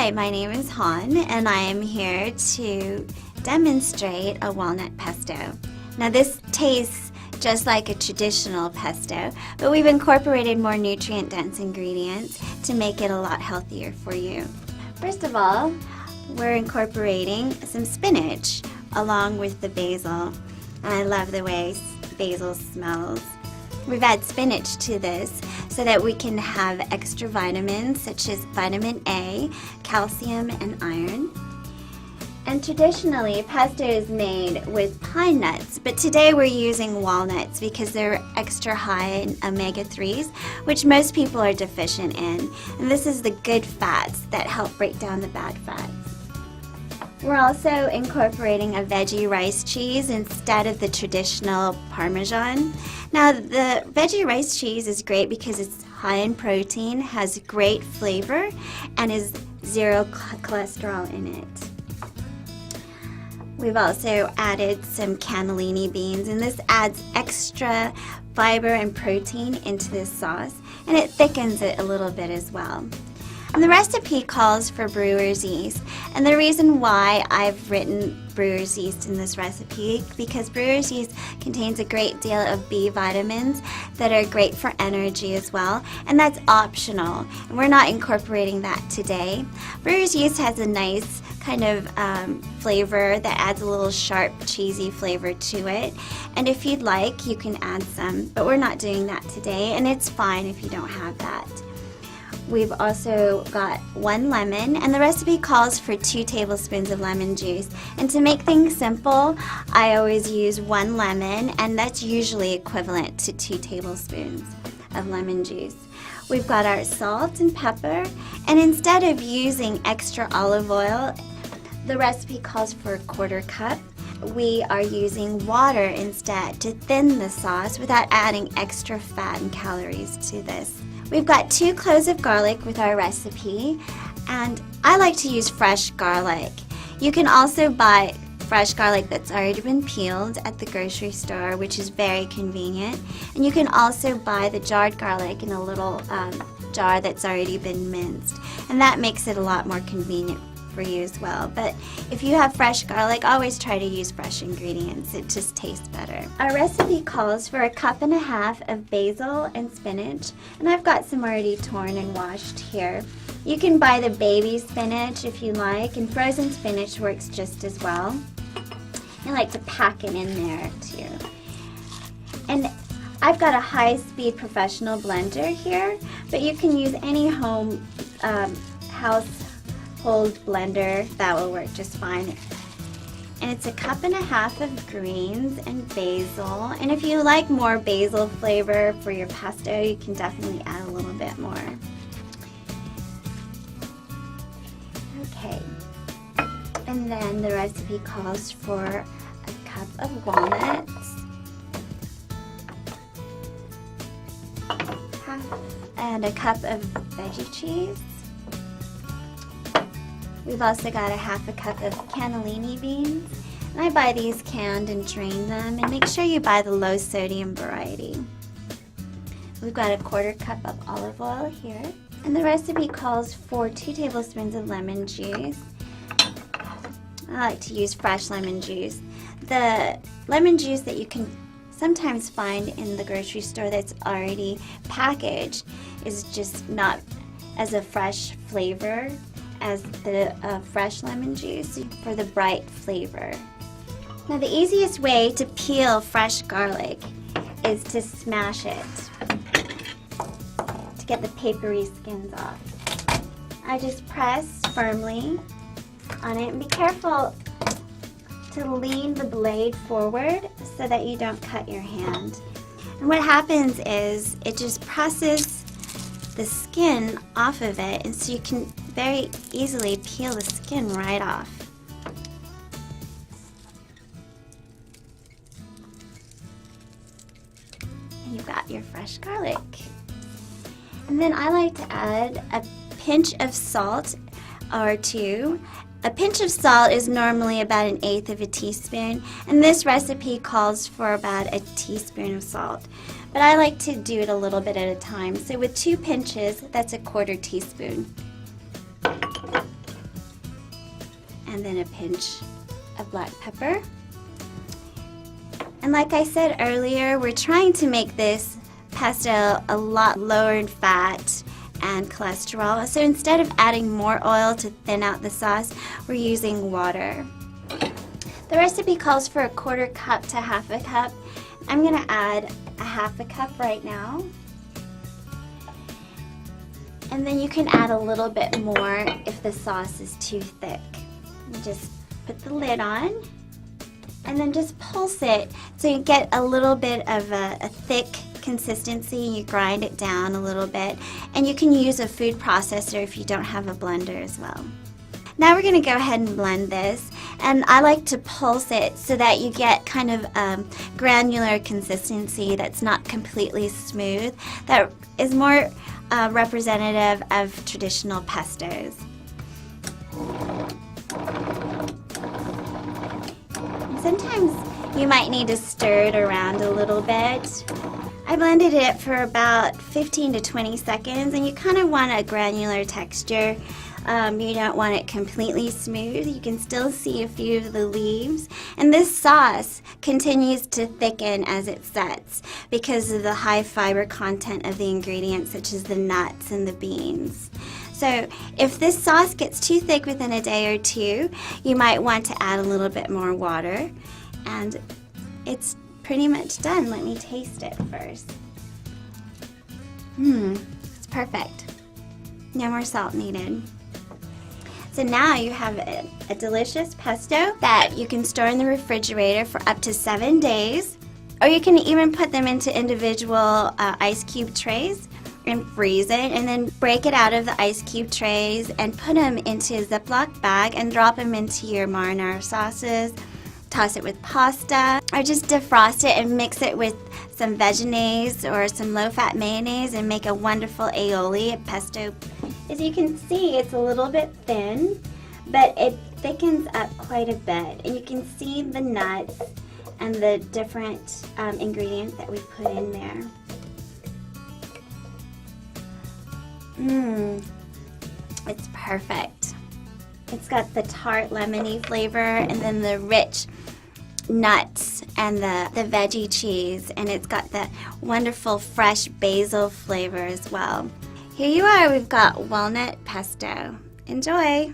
Hi, my name is Han, and I am here to demonstrate a walnut pesto. Now this tastes just like a traditional pesto, but we've incorporated more nutrient-dense ingredients to make it a lot healthier for you. First of all, we're incorporating some spinach along with the basil. And I love the way basil smells. We've added spinach to this so that we can have extra vitamins such as vitamin A, calcium, and iron. And traditionally, pesto is made with pine nuts, but today we're using walnuts because they're extra high in omega-3s, which most people are deficient in. And this is the good fats that help break down the bad fats. We're also incorporating a veggie rice cheese instead of the traditional Parmesan. Now the veggie rice cheese is great because it's high in protein, has great flavor, and is zero cholesterol in it. We've also added some cannellini beans, and this adds extra fiber and protein into this sauce, and it thickens it a little bit as well. And the recipe calls for brewer's yeast, and the reason why I've written brewer's yeast in this recipe because brewer's yeast contains a great deal of B vitamins that are great for energy as well, and that's optional, and we're not incorporating that today. Brewer's yeast has a nice kind of flavor that adds a little sharp, cheesy flavor to it, and if you'd like, you can add some, but we're not doing that today, and it's fine if you don't have that. We've also got 1 lemon, and the recipe calls for 2 tablespoons of lemon juice. And to make things simple, I always use 1 lemon, and that's usually equivalent to 2 tablespoons of lemon juice. We've got our salt and pepper, and instead of using extra olive oil, the recipe calls for 1/4 cup. We are using water instead to thin the sauce without adding extra fat and calories to this. We've got 2 cloves of garlic with our recipe, and I like to use fresh garlic. You can also buy fresh garlic that's already been peeled at the grocery store, which is very convenient. And you can also buy the jarred garlic in a little jar that's already been minced, and that makes it a lot more convenient for you as well. But if you have fresh garlic, always try to use fresh ingredients. It just tastes better. Our recipe calls for 1.5 cups of basil and spinach, and I've got some already torn and washed here. You can buy the baby spinach if you like, and frozen spinach works just as well. I like to pack it in there too. And I've got a high-speed professional blender here, but you can use any home household blender. That will work just fine. And it's 1.5 cups of greens and basil, and if you like more basil flavor for your pesto, you can definitely add a little bit more. Okay, and then the recipe calls for 1 cup of walnuts, and 1 cup of veggie cheese. We've also got 1/2 cup of cannellini beans, and I buy these canned and drain them, and make sure you buy the low sodium variety. We've got 1/4 cup of olive oil here, and the recipe calls for 2 tablespoons of lemon juice. I like to use fresh lemon juice. The lemon juice that you can sometimes find in the grocery store that's already packaged is just not as a fresh flavor as the fresh lemon juice for the bright flavor. Now the easiest way to peel fresh garlic is to smash it to get the papery skins off. I just press firmly on it, and be careful to lean the blade forward so that you don't cut your hand. And what happens is it just presses the skin off of it, and so you can very easily peel the skin right off. And you've got your fresh garlic. And then I like to add a pinch of salt or 2. A pinch of salt is normally about 1/8 of a teaspoon, and this recipe calls for about 1 teaspoon of salt. But I like to do it a little bit at a time, so with 2 pinches, that's 1/4 teaspoon. and then a pinch of black pepper. And like I said earlier, we're trying to make this pesto a lot lower in fat and cholesterol. So instead of adding more oil to thin out the sauce, we're using water. The recipe calls for 1/4 cup to 1/2 cup. I'm going to add 1/2 cup right now. And then you can add a little bit more if the sauce is too thick. You just put the lid on and then just pulse it so you get a little bit of a thick consistency. You grind it down a little bit, and you can use a food processor if you don't have a blender as well. Now we're going to go ahead and blend this, and I like to pulse it so that you get kind of granular consistency that's not completely smooth, that is more representative of traditional pestos. Sometimes you might need to stir it around a little bit. I blended it for about 15 to 20 seconds, and you kind of want a granular texture. You don't want it completely smooth. You can still see a few of the leaves. And this sauce continues to thicken as it sets because of the high fiber content of the ingredients, such as the nuts and the beans. So if this sauce gets too thick within a day or two, you might want to add a little bit more water. And it's pretty much done. Let me taste it first. It's perfect. No more salt needed. So now you have a delicious pesto that you can store in the refrigerator for up to 7 days, or you can even put them into individual ice cube trays and freeze it, and then break it out of the ice cube trays and put them into a Ziploc bag and drop them into your marinara sauces. Toss it with pasta, or just defrost it and mix it with some veggies or some low-fat mayonnaise and make a wonderful aioli. Pesto, as you can see, it's a little bit thin, but it thickens up quite a bit, and you can see the nuts and the different ingredients that we put in there. It's perfect. It's got the tart lemony flavor, and then the rich nuts and the veggie cheese, and it's got that wonderful fresh basil flavor as well. Here you are, we've got walnut pesto. Enjoy!